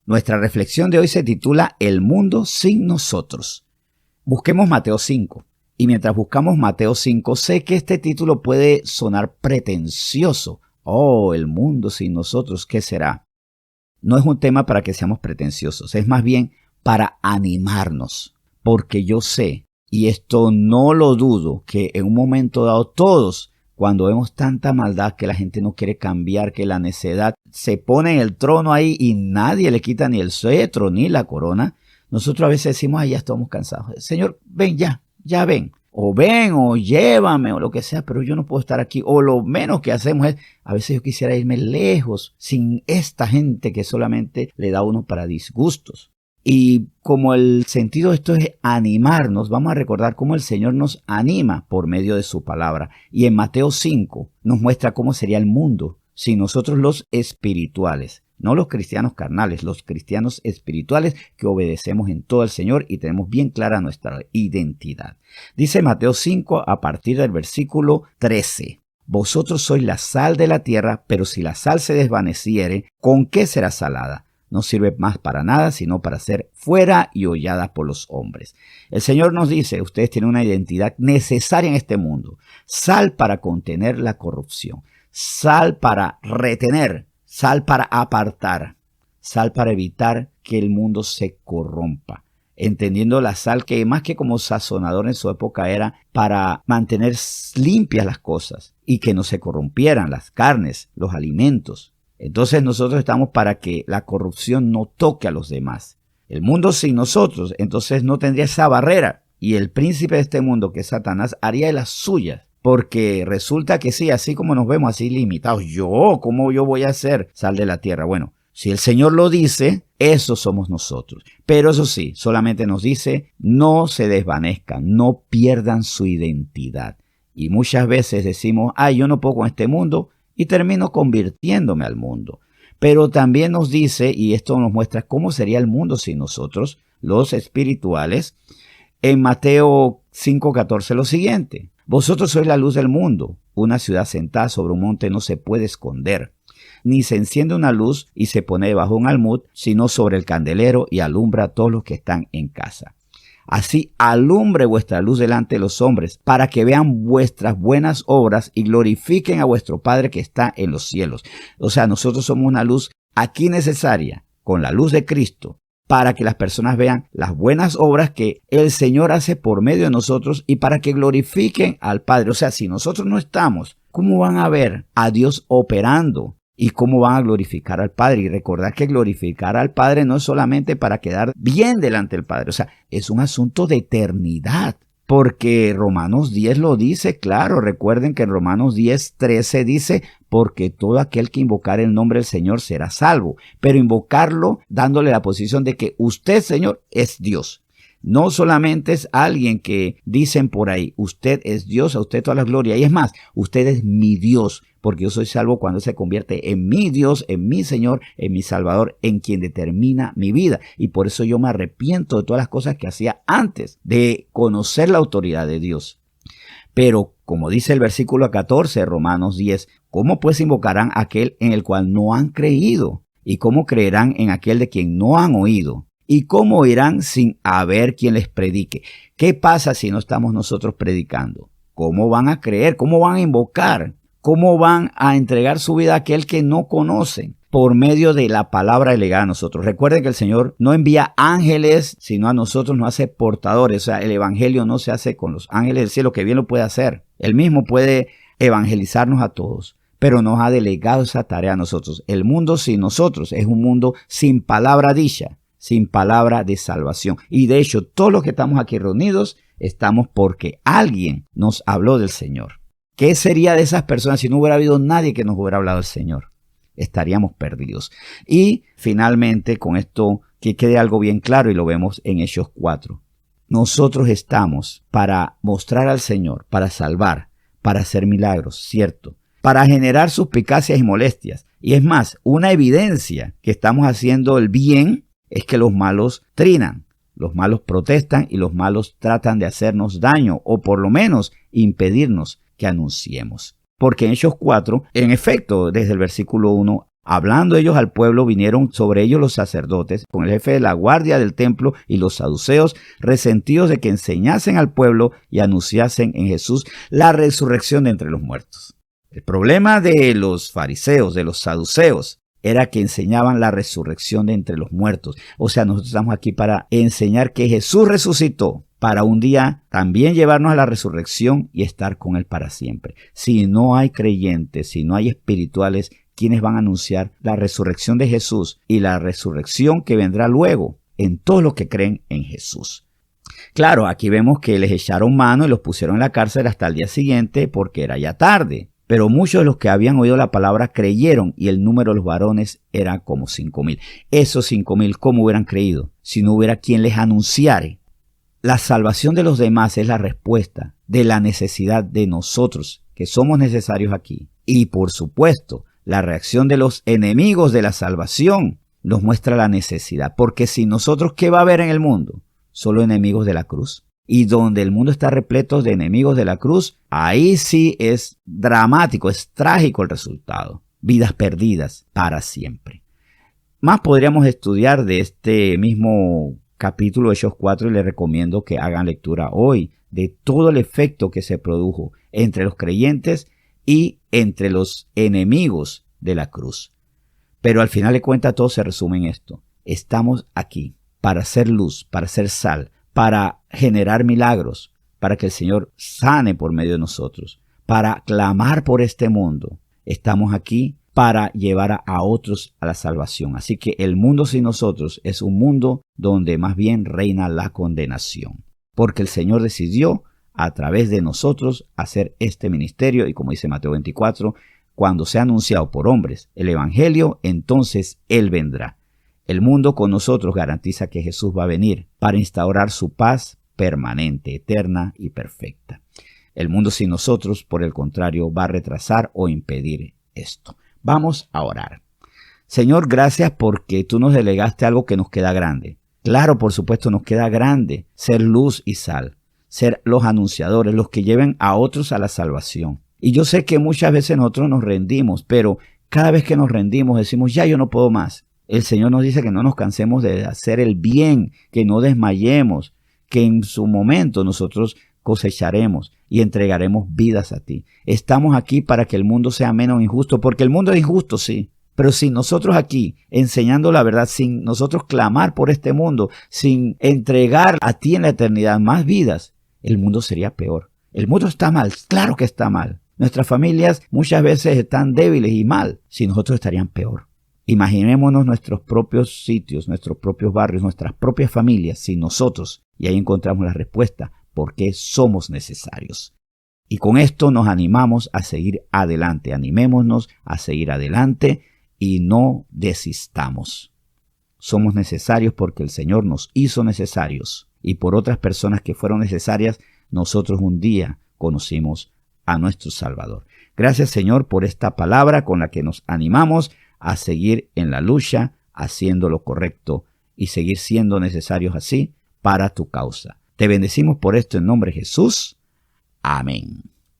Nuestra reflexión de hoy se titula El mundo sin nosotros. Busquemos Mateo 5. Y mientras buscamos Mateo 5, sé que este título puede sonar pretencioso. Oh, el mundo sin nosotros, ¿qué será? No es un tema para que seamos pretenciosos, es más bien para animarnos. Porque yo sé, y esto no lo dudo, que en un momento dado todos, cuando vemos tanta maldad que la gente no quiere cambiar, que la necedad se pone en el trono ahí y nadie le quita ni el cetro ni la corona, nosotros a veces decimos, ay, ya estamos cansados. Señor, ven ya ven. O ven o llévame o lo que sea, pero yo no puedo estar aquí. O lo menos que hacemos es, a veces yo quisiera irme lejos sin esta gente que solamente le da a uno para disgustos. Y como el sentido de esto es animarnos, vamos a recordar cómo el Señor nos anima por medio de su palabra. Y en Mateo 5 nos muestra cómo sería el mundo si nosotros los espirituales, no los cristianos carnales, los cristianos espirituales que obedecemos en todo al Señor y tenemos bien clara nuestra identidad. Dice Mateo 5 a partir del versículo 13. Vosotros sois la sal de la tierra, pero si la sal se desvaneciere, ¿con qué será salada? No sirve más para nada, sino para ser fuera y hollada por los hombres. El Señor nos dice, ustedes tienen una identidad necesaria en este mundo. Sal para contener la corrupción. Sal para retener. Sal para apartar. Sal para evitar que el mundo se corrompa. Entendiendo la sal que más que como sazonador en su época era para mantener limpias las cosas y que no se corrompieran las carnes, los alimentos. Entonces nosotros estamos para que la corrupción no toque a los demás. El mundo sin nosotros, entonces no tendría esa barrera. Y el príncipe de este mundo, que es Satanás, haría de las suyas. Porque resulta que sí, así como nos vemos así limitados. ¿Cómo yo voy a ser sal de la tierra? Bueno, si el Señor lo dice, eso somos nosotros. Pero eso sí, solamente nos dice, no se desvanezcan, no pierdan su identidad. Y muchas veces decimos, yo no puedo con este mundo. Y termino convirtiéndome al mundo. Pero también nos dice, y esto nos muestra cómo sería el mundo sin nosotros, los espirituales, en Mateo 5:14 lo siguiente. Vosotros sois la luz del mundo. Una ciudad sentada sobre un monte no se puede esconder. Ni se enciende una luz y se pone debajo de un almud, sino sobre el candelero y alumbra a todos los que están en casa. Así alumbre vuestra luz delante de los hombres, para que vean vuestras buenas obras y glorifiquen a vuestro Padre que está en los cielos. O sea, nosotros somos una luz aquí necesaria, con la luz de Cristo, para que las personas vean las buenas obras que el Señor hace por medio de nosotros y para que glorifiquen al Padre. O sea, si nosotros no estamos, ¿cómo van a ver a Dios operando? ¿Y cómo van a glorificar al Padre? Y recordar que glorificar al Padre no es solamente para quedar bien delante del Padre. O sea, es un asunto de eternidad. Porque Romanos 10 lo dice, claro. Recuerden que en Romanos 10:13 dice, porque todo aquel que invocar el nombre del Señor será salvo. Pero invocarlo dándole la posición de que usted, Señor, es Dios. No solamente es alguien que dicen por ahí, usted es Dios, a usted toda la gloria. Y es más, usted es mi Dios, porque yo soy salvo cuando se convierte en mi Dios, en mi Señor, en mi Salvador, en quien determina mi vida. Y por eso yo me arrepiento de todas las cosas que hacía antes de conocer la autoridad de Dios. Pero, como dice el versículo 14 de Romanos 10, ¿cómo pues invocarán a aquel en el cual no han creído? ¿Y cómo creerán en aquel de quien no han oído? ¿Y cómo irán sin haber quien les predique? ¿Qué pasa si no estamos nosotros predicando? ¿Cómo van a creer? ¿Cómo van a invocar? ¿Cómo van a entregar su vida a aquel que no conocen? Por medio de la palabra delegada a nosotros. Recuerden que el Señor no envía ángeles, sino a nosotros nos hace portadores. O sea, el evangelio no se hace con los ángeles del cielo, que bien lo puede hacer. Él mismo puede evangelizarnos a todos, pero nos ha delegado esa tarea a nosotros. El mundo sin nosotros es un mundo sin palabra dicha, sin palabra de salvación. Y de hecho, todos los que estamos aquí reunidos, estamos porque alguien nos habló del Señor. ¿Qué sería de esas personas si no hubiera habido nadie que nos hubiera hablado del Señor? Estaríamos perdidos. Y finalmente, con esto, que quede algo bien claro y lo vemos en Hechos 4. Nosotros estamos para mostrar al Señor, para salvar, para hacer milagros, cierto, para generar suspicacias y molestias. Y es más, una evidencia que estamos haciendo el bien es que los malos trinan, los malos protestan y los malos tratan de hacernos daño o por lo menos impedirnos que anunciemos. Porque en Hechos 4, en efecto, desde el versículo 1, Hablando ellos al pueblo, vinieron sobre ellos los sacerdotes, con el jefe de la guardia del templo y los saduceos, resentidos de que enseñasen al pueblo y anunciasen en Jesús la resurrección de entre los muertos. El problema de los fariseos, de los saduceos, era que enseñaban la resurrección de entre los muertos. O sea, nosotros estamos aquí para enseñar que Jesús resucitó, para un día también llevarnos a la resurrección y estar con Él para siempre. Si no hay creyentes, si no hay espirituales, quienes van a anunciar la resurrección de Jesús y la resurrección que vendrá luego en todos los que creen en Jesús. Claro, aquí vemos que les echaron mano y los pusieron en la cárcel hasta el día siguiente porque era ya tarde. Pero muchos de los que habían oído la palabra creyeron y el número de los varones era como 5,000. Esos 5,000, ¿cómo hubieran creído si no hubiera quien les anunciare? La salvación de los demás es la respuesta de la necesidad de nosotros, que somos necesarios aquí. Y por supuesto, la reacción de los enemigos de la salvación nos muestra la necesidad. Porque si nosotros, ¿qué va a haber en el mundo? Solo enemigos de la cruz. Y donde el mundo está repleto de enemigos de la cruz, ahí sí es dramático, es trágico el resultado. Vidas perdidas para siempre. Más podríamos estudiar de este mismo capítulo de Hechos 4 y les recomiendo que hagan lectura hoy de todo el efecto que se produjo entre los creyentes y entre los enemigos de la cruz. Pero al final de cuentas todo se resume en esto. Estamos aquí para ser luz, para ser sal, para generar milagros, para que el Señor sane por medio de nosotros, para clamar por este mundo. Estamos aquí para llevar a otros a la salvación. Así que el mundo sin nosotros es un mundo donde más bien reina la condenación. Porque el Señor decidió a través de nosotros hacer este ministerio y como dice Mateo 24, cuando sea anunciado por hombres el Evangelio, entonces Él vendrá. El mundo con nosotros garantiza que Jesús va a venir para instaurar su paz permanente, eterna y perfecta. El mundo sin nosotros, por el contrario, va a retrasar o impedir esto. Vamos a orar. Señor, gracias porque tú nos delegaste algo que nos queda grande. Claro, por supuesto, nos queda grande ser luz y sal, ser los anunciadores, los que lleven a otros a la salvación. Y yo sé que muchas veces nosotros nos rendimos, pero cada vez que nos rendimos decimos, ya yo no puedo más. El Señor nos dice que no nos cansemos de hacer el bien, que no desmayemos, que en su momento nosotros cosecharemos y entregaremos vidas a ti. Estamos aquí para que el mundo sea menos injusto, porque el mundo es injusto, sí. Pero sin nosotros aquí, enseñando la verdad, sin nosotros clamar por este mundo, sin entregar a ti en la eternidad más vidas, el mundo sería peor. El mundo está mal, claro que está mal. Nuestras familias muchas veces están débiles y mal, si nosotros estarían peor. Imaginémonos nuestros propios sitios, nuestros propios barrios, nuestras propias familias, sin nosotros. Y ahí encontramos la respuesta, ¿por qué somos necesarios? Y con esto nos animamos a seguir adelante. Animémonos a seguir adelante y no desistamos. Somos necesarios porque el Señor nos hizo necesarios. Y por otras personas que fueron necesarias, nosotros un día conocimos a nuestro Salvador. Gracias, Señor, por esta palabra con la que nos animamos a seguir en la lucha, haciendo lo correcto y seguir siendo necesarios así para tu causa. Te bendecimos por esto en nombre de Jesús. Amén.